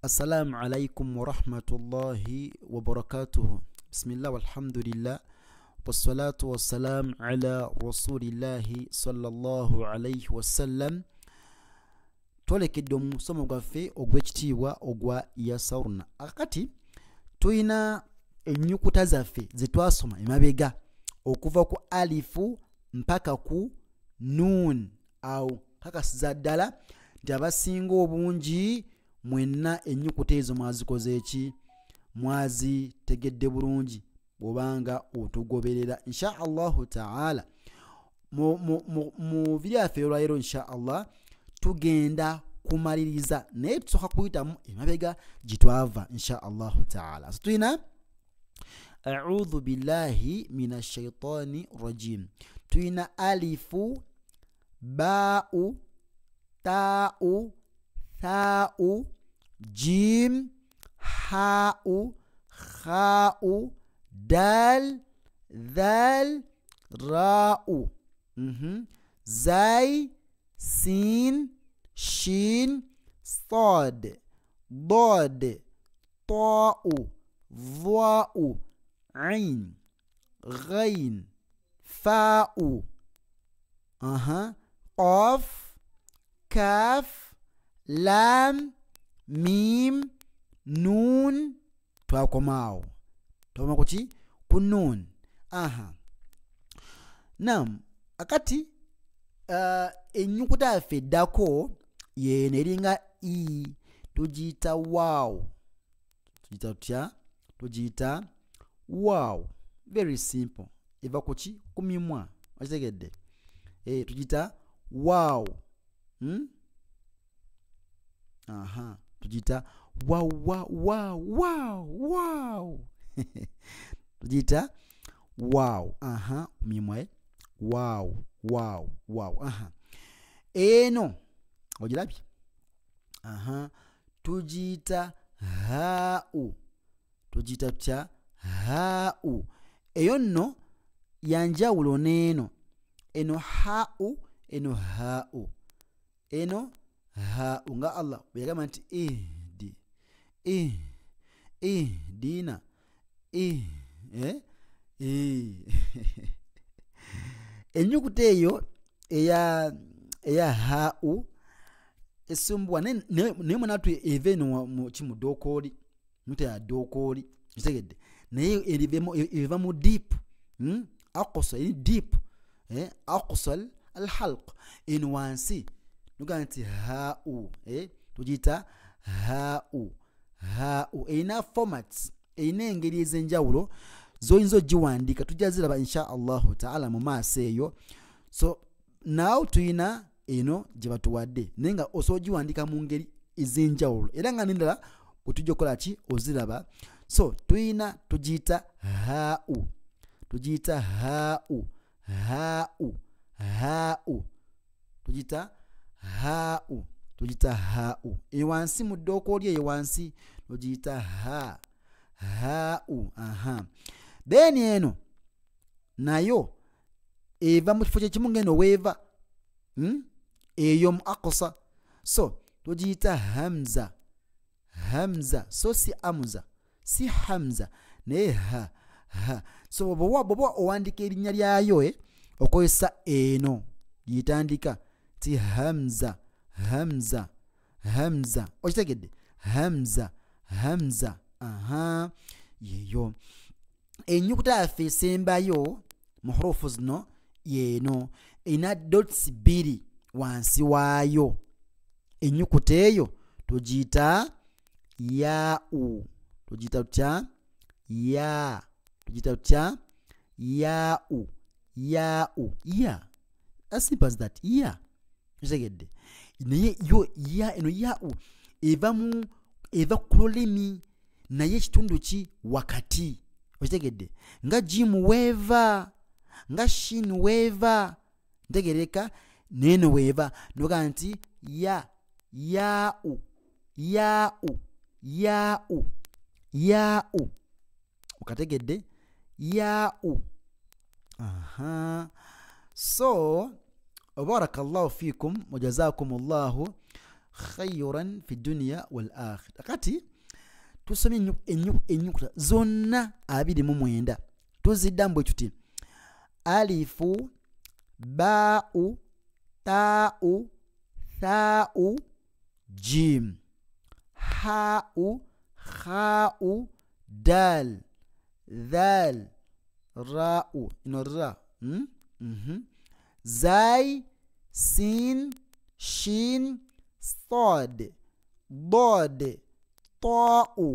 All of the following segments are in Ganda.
السلام عليكم ورحمة الله وبركاته. بسم الله والحمد لله والصلاة والسلام على رسول الله صلى الله عليه وسلم. Twalekedde mu musomo gwaffe ogw'ekitiibwa ogwa Yasawurna. Akati tuyina ennyukuta zaffe ze twasoma emabega okuva ku alifu mpaka ku nun au kakasiza ddala nti abasinga obungi mwenna ennyukuta ezo mwazikoze eki mwazitegedde bulungi bw'obanga otugoberera insha Allahu ta'ala. Mu video yaffe olwaleero insha Allah tugenda kumaliriza naye tusooka kuyitamu emabega gitwava insha Allahu ta'ala. So tuyina a'udhu billahi minash shaitani rajim. Tuyina alifu ba'u ta'u tha'u jim ha'u kha'u dal dhal ra'u zai sin shin sad dad ta'u dha'u ain ghain fa'u qaf kaf lam mim nun twakomao twakoma kuki ku nun. Naam, akati ennyukuta yaffe eddako yeno eringa i tugiyita waaw. Tugiyita tutya? Tugiyita waaw. Very simple. Eva kuki? Ku mimwa. Wakitegedde? Tugiyita waaw. Tugiyita wow wow wow wow wow. Tugiyita wow. Ku mimwa wow wow wow. Eno ogirabye? Tugiyita haa'u. Tugiyita tutya? Haa'u. Eyo nno yanjawulo n'eno. Eno haa'u, eno haa'u. Eno haa'u nga Allah bwe yagamba nti diina ennyukuta eyo eya haa'u esumbwa naye mwenatu eva eno mu dokooli nyukuta ya dokooli kitegedde naye eva mu deep aqsa eri deep aqsal alhalq eno wansi nuga nti haa'u tugiyita haa'u. Haa'u erina formats erina engeri ez'enjawulo zoyinza ogiwandiika tujja ziraba insha Allahu ta'ala mu maaso eyo. So now tuyina eno gye batuwadde naye nga osobola ogiwandiika mu ngeri ez'enjawulo era nga n'endala otujja okukola ki oziraba. So tuyina tugiyita haa'u. Tugiyita haa'u. Haa'u. Haa'u. Tugiyita haa'u. Tugiyita haa'u. Eyo wansi mu ddokooli eyo wansi tugiyita haa'u. Then eno nayo eva mu kifo kyekimu ngeno weeva eyo mu aqsa. So tugiyita hamza. Hamza. So si amza si hamza naye ha. So bw'oba owandika erinnya lyayo okozesa eno giyitandika ti hamza. Hamza. Hamza. Okitegedde? Hamza. Hamza. Yeyo ennyukuta yaffe esembayo mu hurufu zino yeeno erina dots bbiri wansi waayo. Ennyukuta eyo tugiyita yaa'u. Tugiyita tutya? Ya. Tugiyita tutya? Yaa'u. Yaa'u. Ya. As simple as that. Ya. Kitegedde? Naye yo ya eno yaa'u eva ku lulimi naye ekitundu ki wakati. Okitegedde? Nga jimu weeva, nga shin weeva, ntegereka neno weeva noga nti ya yaa'u. Yaa'u. Yaa'u. Yaa'u. Okategedde? Yaa'u. So barakallahu fikum wa jazakumullahu khayran fi dunya wal akhirah. Kati tusomye ennyukuta zonna 29 tuziddamu bwe tuti alifu ba'u ta'u tha'u jim ha'u kha'u dal dhal ra'u ra zai sin shin sad dad ta'u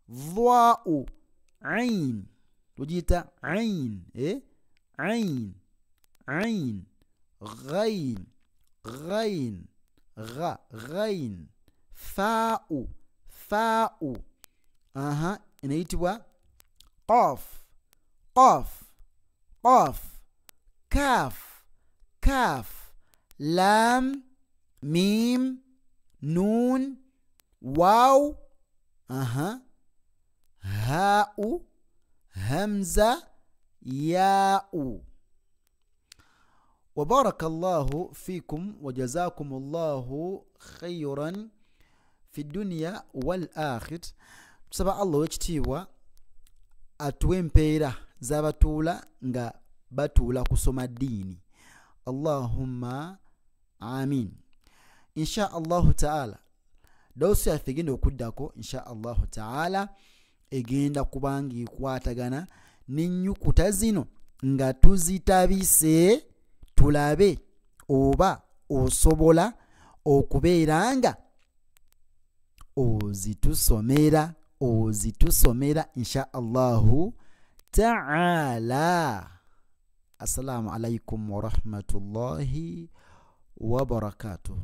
dha'u ain tujita ain ain ain ghain ghain gha ghain fa'u fa'u inaitwa qaf qaf qaf kaf kaf lam mim nun waw ha'u همزة ياء. وبارك الله فيكم وجزاكم الله خيرا في الدنيا والآخرة. tusaba Allah ekitiibwa atuwe empeera z'abatuula nga batuula kusoma ddiini. Allahumma amin. insha Allah ta'ala dawsi yaffe egenda okuddako insha Allah ta'ala egenda kubanga ikwatagana n'ennyukuta zino nga tuzitabise tulabe oba osobola okubeeranga ozitusomera insha Allahu ta'ala. Assalamu alaikum wa rahmatullahi wa barakatuh.